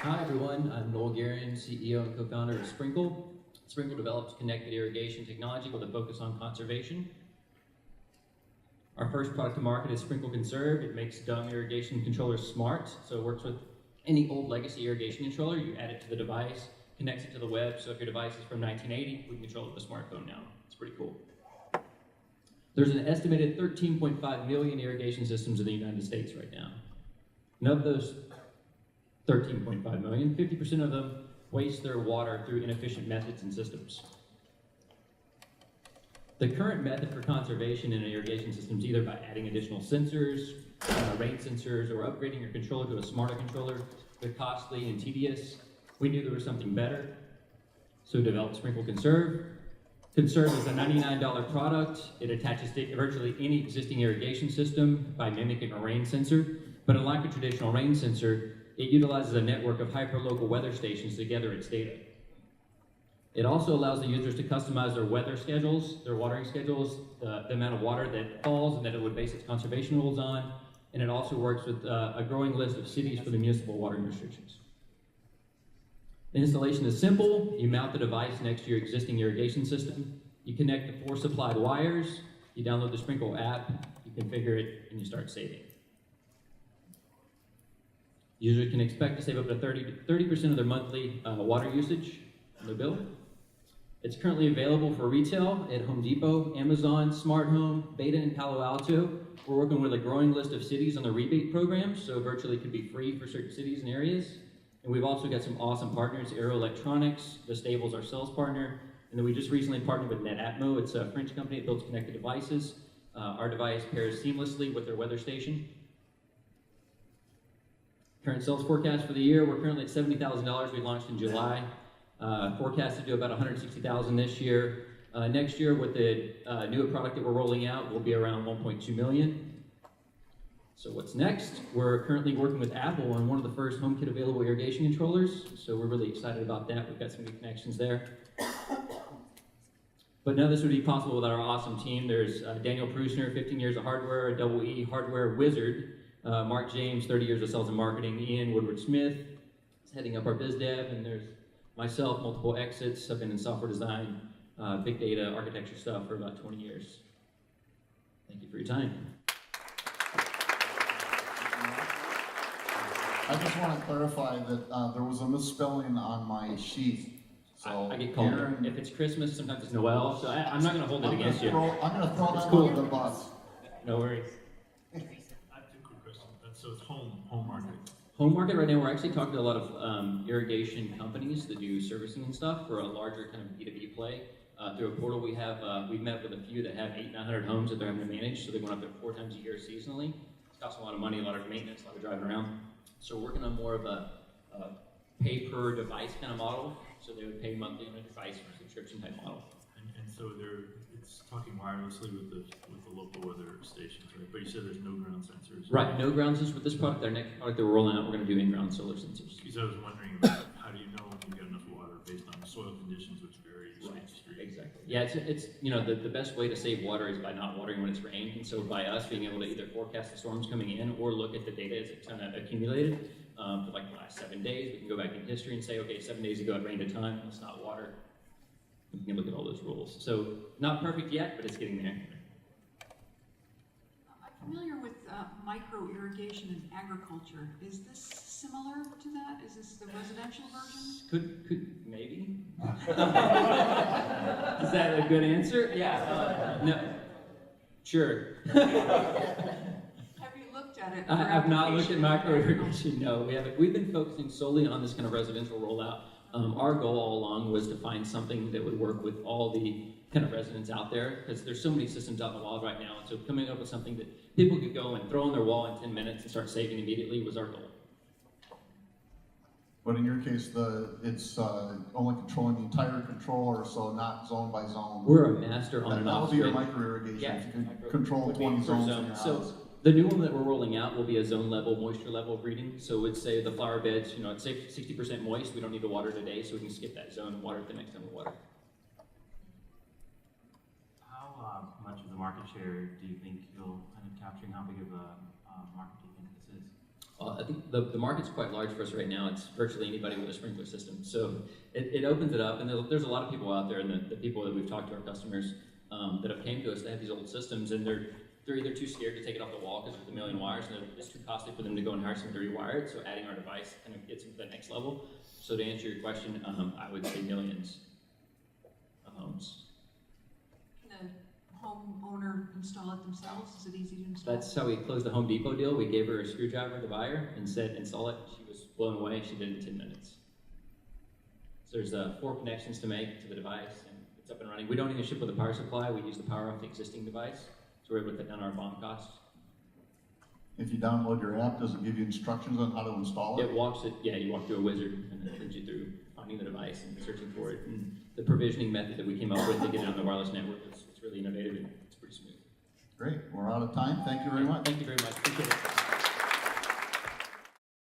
Hi everyone, I'm Noel Guerin, CEO and co-founder of Sprinkle. Sprinkle develops connected irrigation technology with a focus on conservation. Our first product to market is Sprinkle Conserve. It makes dumb irrigation controllers smart, so it works with any old legacy irrigation controller. You add it to the device, connects it to the web, so if your device is from 1980, we can control it with a smartphone now. It's pretty cool. There's an estimated 13.5 million irrigation systems in the United States right now. And of those 13.5 million, 50% of them waste their water through inefficient methods and systems. The current method for conservation in an irrigation system is either by adding additional sensors, rain sensors, or upgrading your controller to a smarter controller. They're costly and tedious. We knew there was something better, so we developed Sprinkle Conserve. Conserve is a $99 product. It attaches to virtually any existing irrigation system by mimicking a rain sensor, but unlike a traditional rain sensor, it utilizes a network of hyperlocal weather stations to gather its data. It also allows the users to customize their weather schedules, their watering schedules, the amount of water that falls and that it would base its conservation rules on, and it also works with a growing list of cities for the municipal watering restrictions. The installation is simple. You mount the device next to your existing irrigation system, you connect the 4 supplied wires, you download the Sprinkle app, you configure it, and you start saving. Users can expect to save up to 30% of their monthly water usage on their bill. It's currently available for retail at Home Depot, Amazon, Smart Home, Beta in Palo Alto. We're working with a growing list of cities on the rebate program, so virtually it could be free for certain cities and areas. And we've also got some awesome partners, Aero Electronics, The Stable's our sales partner, and then we just recently partnered with NetAtmo. It's a French company that builds connected devices. Our device pairs seamlessly with their weather station. Current sales forecast for the year, we're currently at $70,000. We launched in July. Forecast to do about $160,000 this year. Next year, with the newer product that we're rolling out, we'll be around $1.2 million. So what's next? We're currently working with Apple on one of the first HomeKit available irrigation controllers. So we're really excited about that. We've got some good connections there. But none of this would be possible without our awesome team. There's Daniel Prusner, 15 years of hardware, a double E hardware wizard. Mark James, 30 years of sales and marketing. Ian Woodward-Smith is heading up our biz dev. And there's myself, multiple exits. I've been in software design, big data, architecture stuff for about 20 years. Thank you for your time. I just want to clarify that there was a misspelling on my sheet. So I get called, if it's Christmas, sometimes it's Noel, so I'm not going to hold it against you. I'm going to throw that cool. under the bus. No worries. I have 2 quick questions. So it's home market. Home market right now, we're actually talking to a lot of irrigation companies that do servicing and stuff for a larger kind of B2B play. Through a portal we have, we've met with a few that have 800-900 homes that they're having to manage, so they're going up there 4 times a year seasonally. It costs a lot of money, a lot of maintenance, a lot of driving around. So we're working on more of a pay per device kind of model, so they would pay monthly on a device or subscription type model. And so it's talking wirelessly with the local weather stations, right? But you said there's no ground sensors. Right, no ground sensors with this product. Our next product that we're rolling out, we're going to do in-ground solar sensors. Because I was wondering about how do you know when you've got enough water based on soil conditions, which vary street to street. Exactly. Yeah, it's you know, the best way to save water is by not watering when it's rained. And so by us being able to either forecast the storms coming in or look at the data as it's kind of accumulated for like the last 7 days, we can go back in history and say, okay, 7 days ago it rained a ton, let's not water. We can look at all those rules. So not perfect yet, but it's getting there. I'm familiar with micro irrigation in agriculture. Is this similar to that? Is this the residential version? Could maybe. Is that a good answer? Yeah. No. Sure. Have you looked at it? I've not looked at micro irrigation. No, we haven't. We've been focusing solely on this kind of residential rollout. Our goal all along was to find something that would work with all the kind of residents out there, because there's so many systems out in the wild right now, and so coming up with something that people could go and throw on their wall in 10 minutes and start saving immediately was our goal. But in your case, it's only controlling the entire controller, so not zone by zone. We're a master on and That off. will be your micro irrigation. Yeah, You can control 20 zones in your so house. the new one that we're rolling out will be a zone level, moisture level reading. So it's say the flower beds, you know, it's 60% moist. We don't need to water today, so we can skip that zone and water it the next time we water. How much of the market share do you think you'll end up capturing? How big of a market do you think this is? I think the market's quite large for us right now. It's virtually anybody with a sprinkler system. So it opens it up, and there's a lot of people out there, and the people that we've talked to, our customers, that have came to us, they have these old systems, and they're either too scared to take it off the wall because there's a million wires, and it's too costly for them to go and hire somebody to rewire it, so adding our device kind of gets them to that next level. So to answer your question, I would say millions of homes. Can a homeowner install it themselves? Is it easy to install? That's how we closed the Home Depot deal. We gave her a screwdriver to buy her and said, install it. She was blown away. She did it in 10 minutes. So there's 4 connections to make to the device, and it's up and running. We don't even ship with a power supply. We use the power off the existing device, so we're able to cut down our BOM costs. If you download your app, does it give you instructions on how to install it? It walks it, yeah, you walk through a wizard, and it leads you through finding the device and searching for it. And the provisioning method that we came up with to get it on the wireless network, it's really innovative, and it's pretty smooth. Great, we're out of time. Thank you very much. Thank you very much. Appreciate it.